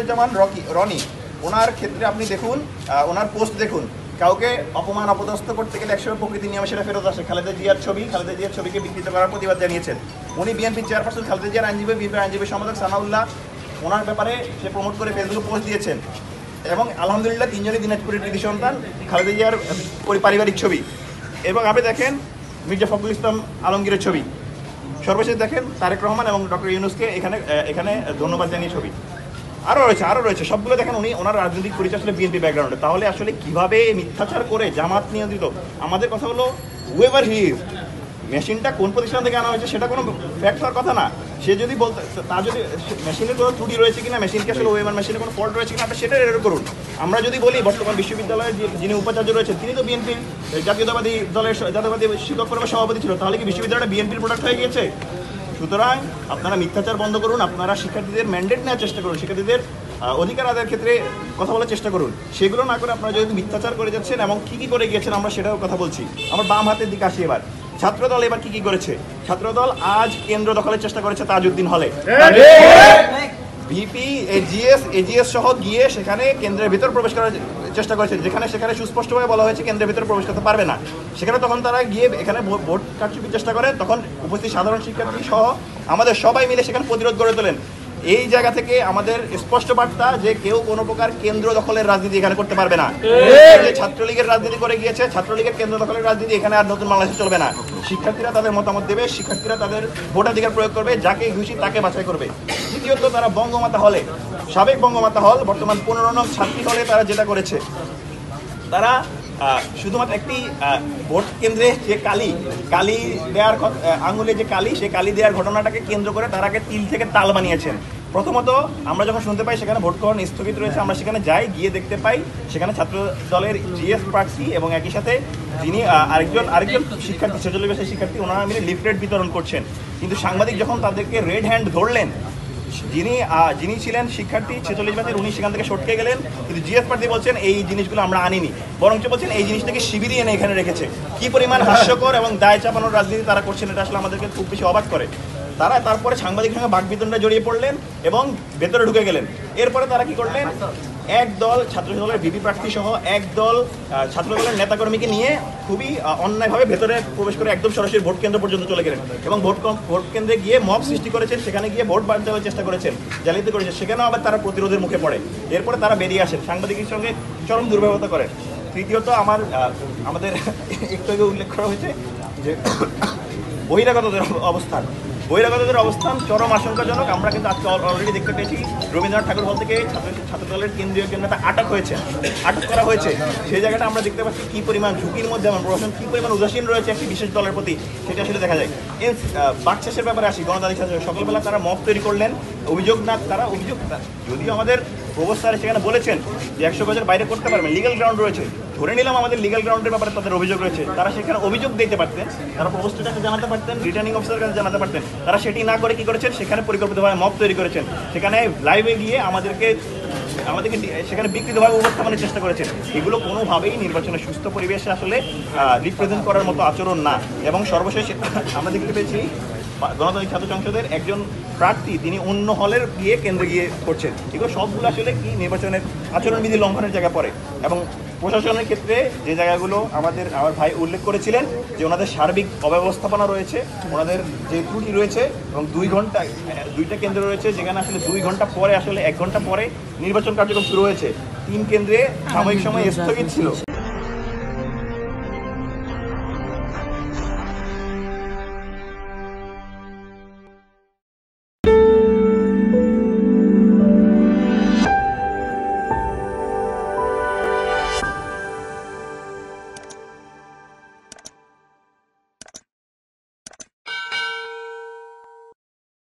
যেমন রনি ওনার ক্ষেত্রে আপনি দেখুন, ওনার পোস্ট দেখুন, কাউকে অপমান অপদস্থ করতে গেলে একসময় প্রকৃতি নিয়মে সেটা ফেরত আসে। খালেদা জিয়ার ছবিকে বিকৃত করার প্রতিবাদ জানিয়েছেন উনি। বিএনপি চেয়ারপারসন খালেদা জিয়ার আইনজীবী, বিএনপির আইনজীবী সম্পাদক সানাউল্লাহ ওনার ব্যাপারে সে প্রমোট করে ফেসবুকে পোস্ট দিয়েছেন। এবং আলহামদুলিল্লাহ তিনজনই দিনাজপুরের কৃতি সন্তান, খালেদা জিয়ার পারিবারিক ছবি। এবং আপনি দেখেন মির্জা ফখরুল ইসলাম আলমগীরের ছবি। সর্বশেষ দেখেন তারেক রহমান এবং ডক্টর ইউনূসকে এখানে ধন্যবাদ জানিয়ে ছবি। আরও রয়েছে সবগুলো দেখেন উনি ওনার রাজনৈতিক পরিচয় আসলে বিএনপি ব্যাকগ্রাউন্ডে। তাহলে আসলে কিভাবে মিথ্যাচার করে জামাত নিয়ন্ত্রিত, আমাদের কথা হলো হুয়েভার হি ইজ, মেশিনটা কোন প্রতিষ্ঠান থেকে আনা হয়েছে সেটা কোনো ফ্যাক্ট হওয়ার কথা না। সে যদি বলতে, তার যদি মেশিনের কোনো ত্রুটি রয়েছে কিনা, মেশিনকে আসলে ওয়েভার মেশিনে কোনো ফল্ট রয়েছে কিনা, আপনি সেটা এর করুন। আমরা যদি বলি বর্তমান বিশ্ববিদ্যালয়ের যিনি উপাচার্য রয়েছেন তিনি তো বিএনপির জাতীয়তাবাদী শিক্ষক পরিষদের সভাপতি ছিল, তাহলে কি বিশ্ববিদ্যালয়টা বিএনপির প্রোডাক্ট হয়ে গিয়েছে? সুতরাং আপনারা মিথ্যাচার বন্ধ করুন, আপনারা শিক্ষার্থীদের ম্যান্ডেট নেওয়ার চেষ্টা করুন, শিক্ষার্থীদের অধিকার আদায়ের ক্ষেত্রে কথা বলার চেষ্টা করুন। সেগুলো না করে আপনারা যদি মিথ্যাচার করে যাচ্ছেন এবং কী করে গিয়েছেন আমরা সেটাও কথা বলছি। আমার বাম হাতের দিকে আসি। এবার ছাত্রদল এবার কি করেছে? ছাত্রদল আজ কেন্দ্র দখলের চেষ্টা করেছে তাজউদ্দিন হলে। ভিপি এজিএস সহ গিয়ে সেখানে কেন্দ্রের ভিতর প্রবেশ করার চেষ্টা করেছে, সেখানে সুস্পষ্টভাবে বলা হয়েছে কেন্দ্রের ভিতরে প্রবেশ করতে পারবে না। সেখানে তখন তারা গিয়ে এখানে ভোট কারচুপির চেষ্টা করে, তখন উপস্থিত সাধারণ শিক্ষার্থী সহ আমাদের সবাই মিলে সেখানে প্রতিরোধ গড়ে তোলেন। এই জায়গা থেকে আমাদের স্পষ্ট বার্তা যে কেউ কোনো প্রকার কেন্দ্র দখলের রাজনীতি এখানে করতে পারবে না। ছাত্রলীগের রাজনীতি করে গিয়েছে, ছাত্রলীগের কেন্দ্র দখলের রাজনীতি এখানে আর নতুন বাংলাদেশে চলবে না। শিক্ষার্থীরা তাদের মতামত দেবে, শিক্ষার্থীরা তাদের ভোটাধিকার প্রয়োগ করবে, যাকে খুশি তাকে বাছাই করবে। দ্বিতীয়ত তারা বঙ্গমাতা হলে, সাবেক বঙ্গমাতা হল বর্তমান 15 নং ছাত্রী হলে তারা যেটা করেছে, তারা শুধুমাত্র একটি ভোট কেন্দ্রে যে কালি দেওয়ার আঙুলে যে কালি, সেই কালি দেওয়ার ঘটনাটাকে কেন্দ্র করে তারাকে তিল থেকে তাল বানিয়েছেন। প্রথমত আমরা যখন শুনতে পাই সেখানে ভোটগ্রহণ স্থগিত রয়েছে, আমরা সেখানে যাই, গিয়ে দেখতে পাই সেখানে ছাত্র দলের জিএস প্রার্থী এবং একই সাথে যিনি আরেকজন শিক্ষার্থী, 46 বছরের শিক্ষার্থী, ওনারা মিলে লিফলেট বিতরণ করছেন। কিন্তু সাংবাদিক যখন তাদেরকে রেড হ্যান্ড ধরলেন, যিনি ছিলেন শিক্ষার্থী 46 বছরের, উনি সেখান থেকে সটকে গেলেন। কিন্তু জিএস প্রার্থী বলছেন এই জিনিসগুলো আমরা আনিনি, বরঞ্চ বলছেন এই জিনিসটাকে শিবিরই এনে এখানে রেখেছে। কি পরিমাণ হাস্যকর এবং দায় চাপানোর রাজনীতি তারা করছেন, এটা আসলে আমাদেরকে খুব বেশি অবাক করে। তারা তারপরে সাংবাদিকের সঙ্গে বাকবিতণ্ডায় জড়িয়ে পড়লেন এবং ভেতরে ঢুকে গেলেন। এরপরে তারা কি করলেন, একদল ছাত্রদলের ভিপি প্রার্থী সহ একদল ছাত্রদলের নেতাকর্মীকে নিয়ে খুবই অন্যায়ভাবে ভেতরে প্রবেশ করে একদম সরাসরি ভোট কেন্দ্র পর্যন্ত চলে গেলেন এবং ভোট কেন্দ্রে গিয়ে মব সৃষ্টি করেছেন, সেখানে গিয়ে ভোট বাড়ানোর চেষ্টা করেছেন, জালিয়াতি করেছেন। সেখানেও আবার তারা প্রতিরোধের মুখে পড়ে। এরপরে তারা বেরিয়ে আসেন, সাংবাদিকের সঙ্গে চরম দুর্ব্যবহার করেন। তৃতীয়ত আমাদের একটু আগে উল্লেখ করা হয়েছে যে বহিরাগতদের অবস্থান চরম আশঙ্কাজনক। আমরা কিন্তু আজকে অলরেডি দেখতে পেয়েছি রবীন্দ্রনাথ ঠাকুর হল থেকে ছাত্রদলের কেন্দ্রীয় নেতা আটক করা হয়েছে। সেই জায়গাটা আমরা দেখতে পাচ্ছি কি পরিমাণ ঝুঁকির মধ্যে আমার প্রশাসন কি পরিমাণ উদাসীন রয়েছে একটি বিশেষ দলের প্রতি, সেটা আসলে দেখা যায়। বাকশেষের ব্যাপারে আসি, গণতান্ত্রিক ছাত্র সকালবেলা তারা মব তৈরি করলেন, অভিযোগ যদিও আমাদের প্রভোস্ট স্যার সেখানে বলেছেন যে 100 গজের বাইরে করতে পারবেন, লিগ্যাল গ্রাউন্ড রয়েছে, ধরে নিলাম আমাদের লিগ্যাল গ্রাউন্ডের ব্যাপারে তাদের অভিযোগ রয়েছে, তারা সেখানে অভিযোগ দিতে পারতেন, তারা প্রভোস্টের কাছে জানাতে পারতেন, রিটার্নিং অফিসারের কাছে জানাতে পারতেন। তারা সেটি না করে কি করেছেন, সেখানে পরিকল্পিতভাবে মব তৈরি করেছেন, সেখানে লাইভে গিয়ে আমাদেরকে সেখানে বিকৃতভাবে উপস্থাপনের চেষ্টা করেছেন। এগুলো কোনোভাবেই নির্বাচনের সুস্থ পরিবেশে আসলে রিপ্রেজেন্ট করার মতো আচরণ না। এবং সর্বশেষ আমরা দেখতে পেয়েছি গণতান্ত্রিক ছাত্র সংসদের একজন প্রার্থী তিনি অন্য হলের কেন্দ্রে গিয়ে করছেন। এগুলো সবগুলো আসলে কি নির্বাচনের আচরণবিধি লঙ্ঘনের জায়গা পড়ে। এবং প্রশাসনের ক্ষেত্রে যে জায়গাগুলো আমার ভাই উল্লেখ করেছিলেন যে ওনাদের সার্বিক অব্যবস্থাপনা রয়েছে, ওনাদের যে ত্রুটি রয়েছে, এবং 2টা কেন্দ্র রয়েছে যেখানে আসলে 2 ঘন্টা পরে আসলে 1 ঘন্টা পরে নির্বাচন কার্যক্রম শুরু হয়েছে। 3 কেন্দ্রে সাময়িক সময় স্থগিত ছিল।